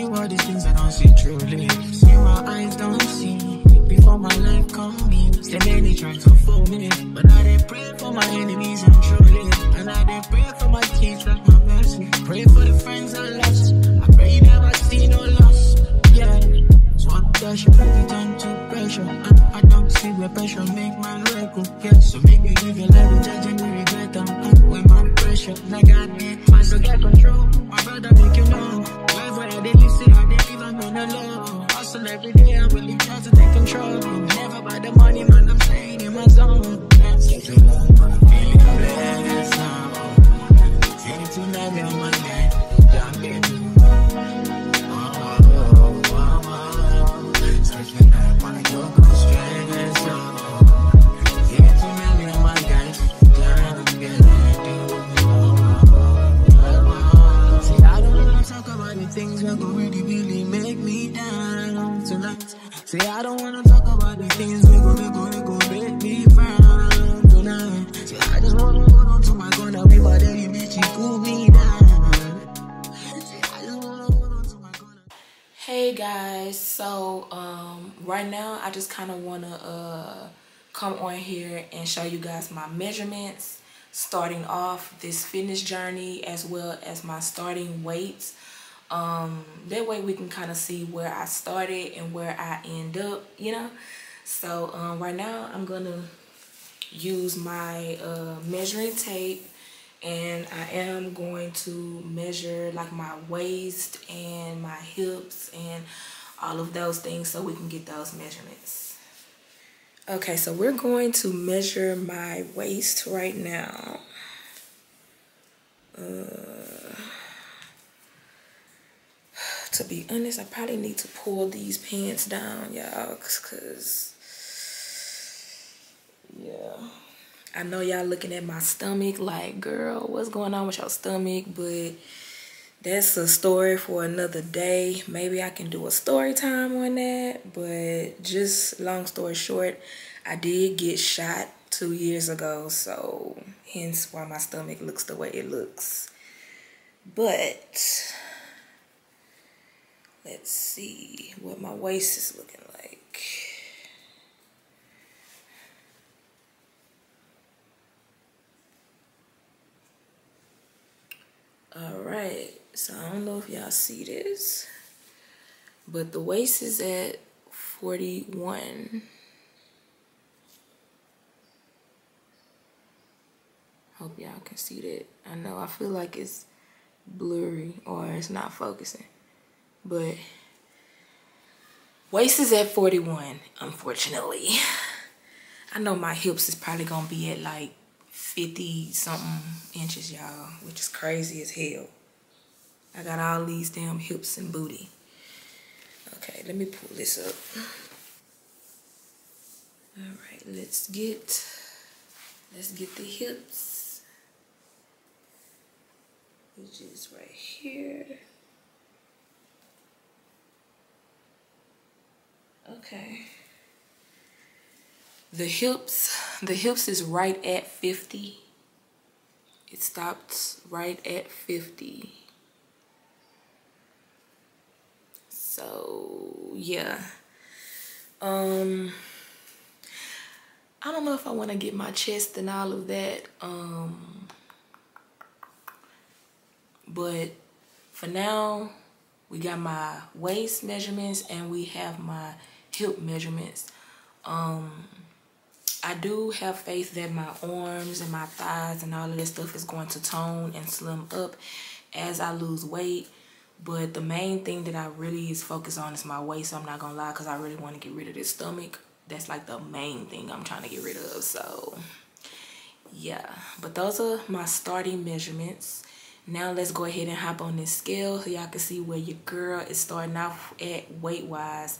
see all these things I don't see truly. See my eyes don't see. Before my life come in, still many trying to fool me. But now they pray for my enemies and truly. And now they pray for my kids like my blessing. Pray for the friends I lost. I pray you never see no loss. Yeah. So one pressure, it turn to pressure. And I don't see where pressure make my life go. Yeah. So make me live your life with judging me regret them. When my pressure, I got it. I still get control. My brother make you know. Wherever they listen, I they leave I'm on the low. Hustle every day, I really try to take control. Never by the money, man, I'm staying in my zone. Feeling blessed now. Feeling tonight on my neck. Searching out my yoga strength. Feeling tonight on my guys. See, I don't wanna talk about the things that go really, really make me down tonight. See, I don't wanna talk about the things that go make me frown tonight. See, I just wanna hold on to my gun. Everybody, bitch, you cool me down. See, I just wanna hold on to my gun. Hey guys, so right now I just kind of want to come on here and show you guys my measurements starting off this fitness journey, as well as my starting weights. That way we can kind of see where I started and where I end up, you know. So right now I'm gonna use my measuring tape, and I am going to measure like my waist and my hips and all of those things so we can get those measurements. Okay, so we're going to measure my waist right now. To be honest, I probably need to pull these pants down, y'all, cause yeah, I know y'all looking at my stomach like, girl, what's going on with your stomach? But that's a story for another day. Maybe I can do a story time on that. But just long story short, I did get shot 2 years ago, so hence why my stomach looks the way it looks. But let's see what my waist is looking like. Alright, so I don't know if y'all see this, but the waist is at 41. Hope y'all can see that. I know I feel like it's blurry or it's not focusing, but waist is at 41, unfortunately. I know my hips is probably gonna be at like 50 something inches, y'all, which is crazy as hell. I got all these damn hips and booty. Okay, let me pull this up. All right, let's get the hips, which is right here. Okay. The hips is right at 50. It stopped right at 50. So yeah. I don't know if I want to get my chest and all of that. But for now, we got my waist measurements and we have my hip measurements. I do have faith that my arms and my thighs and all of this stuff is going to tone and slim up as I lose weight. But the main thing that I really is focused on is my waist. I'm not gonna lie, because I really want to get rid of this stomach. That's like the main thing I'm trying to get rid of. So yeah, but those are my starting measurements. Now let's go ahead and hop on this scale so y'all can see where your girl is starting off at weight wise.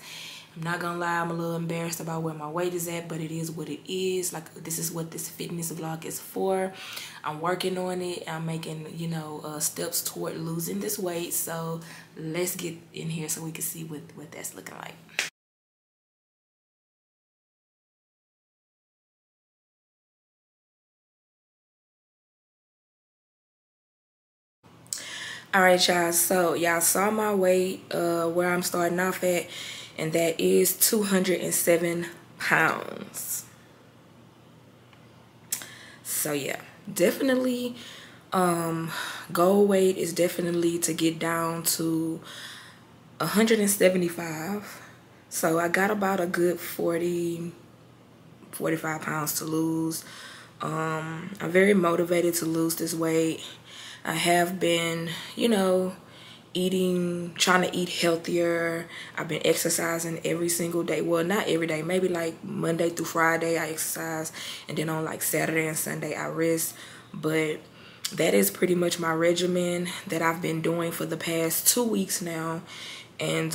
I'm not gonna lie, I'm a little embarrassed about where my weight is at, but it is what it is. Like, this is what this fitness vlog is for. I'm working on it. I'm making, you know, steps toward losing this weight. So let's get in here so we can see what that's looking like. All right, y'all, so y'all saw my weight, where I'm starting off at, and that is 207 pounds. So yeah, definitely goal weight is definitely to get down to 175. So I got about a good 45 pounds to lose. I'm very motivated to lose this weight. I have been, you know, trying to eat healthier. I've been exercising every single day. Well, not every day, maybe like Monday through Friday I exercise, and then on like Saturday and Sunday I rest. But that is pretty much my regimen that I've been doing for the past 2 weeks now. And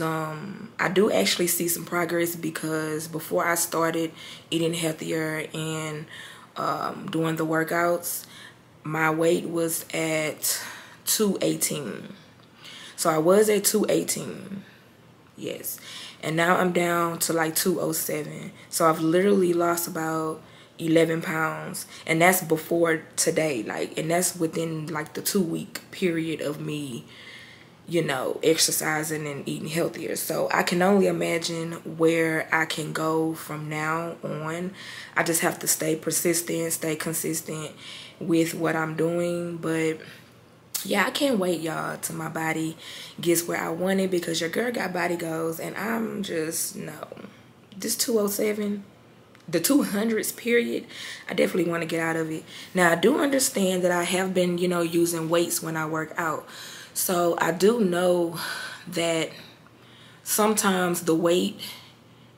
I do actually see some progress, because before I started eating healthier and doing the workouts, my weight was at 218. So I was at 218, yes, and now I'm down to like 207. So I've literally lost about 11 pounds, and that's before today, like, and that's within like the 2-week period of me, you know, exercising and eating healthier. So I can only imagine where I can go from now on. I just have to stay persistent, stay consistent with what I'm doing. But yeah, I can't wait, y'all, till my body gets where I want it, because your girl got body goals, and I'm just, no, this 207, the 200s period, I definitely want to get out of it. Now, I do understand that I have been, you know, using weights when I work out. So I do know that sometimes the weight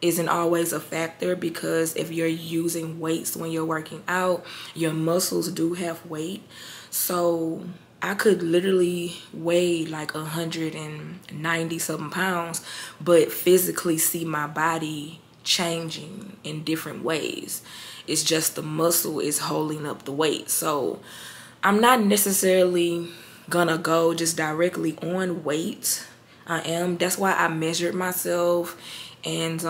isn't always a factor, because if you're using weights when you're working out, your muscles do have weight. So I could literally weigh like 190 something pounds, but physically see my body changing in different ways. It's just the muscle is holding up the weight. So I'm not necessarily gonna go just directly on weight. That's why I measured myself. And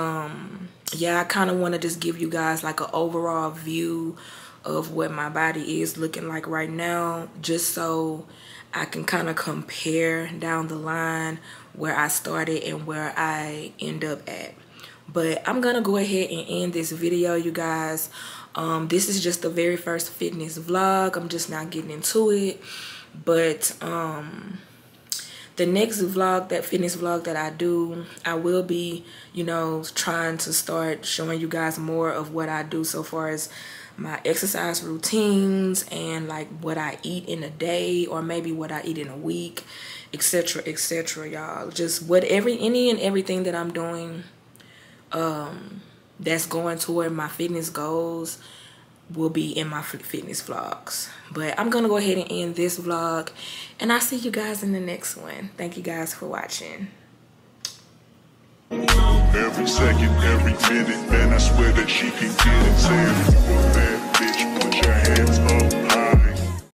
yeah, I kind of want to just give you guys like an overall view of what my body is looking like right now, just so I can kind of compare down the line where I started and where I end up at. But I'm gonna go ahead and end this video, you guys. This is just the very first fitness vlog. I'm just not getting into it. But the next vlog, that fitness vlog that I do, I will be, you know, trying to start showing you guys more of what I do so far as my exercise routines, and like what I eat in a day, or maybe what I eat in a week, etc., etc., y'all. Just any and everything that I'm doing that's going toward my fitness goals will be in my fitness vlogs. But I'm gonna go ahead and end this vlog, and I'll see you guys in the next one. Thank you guys for watching. Every second, every minute, man, I swear that she can get it.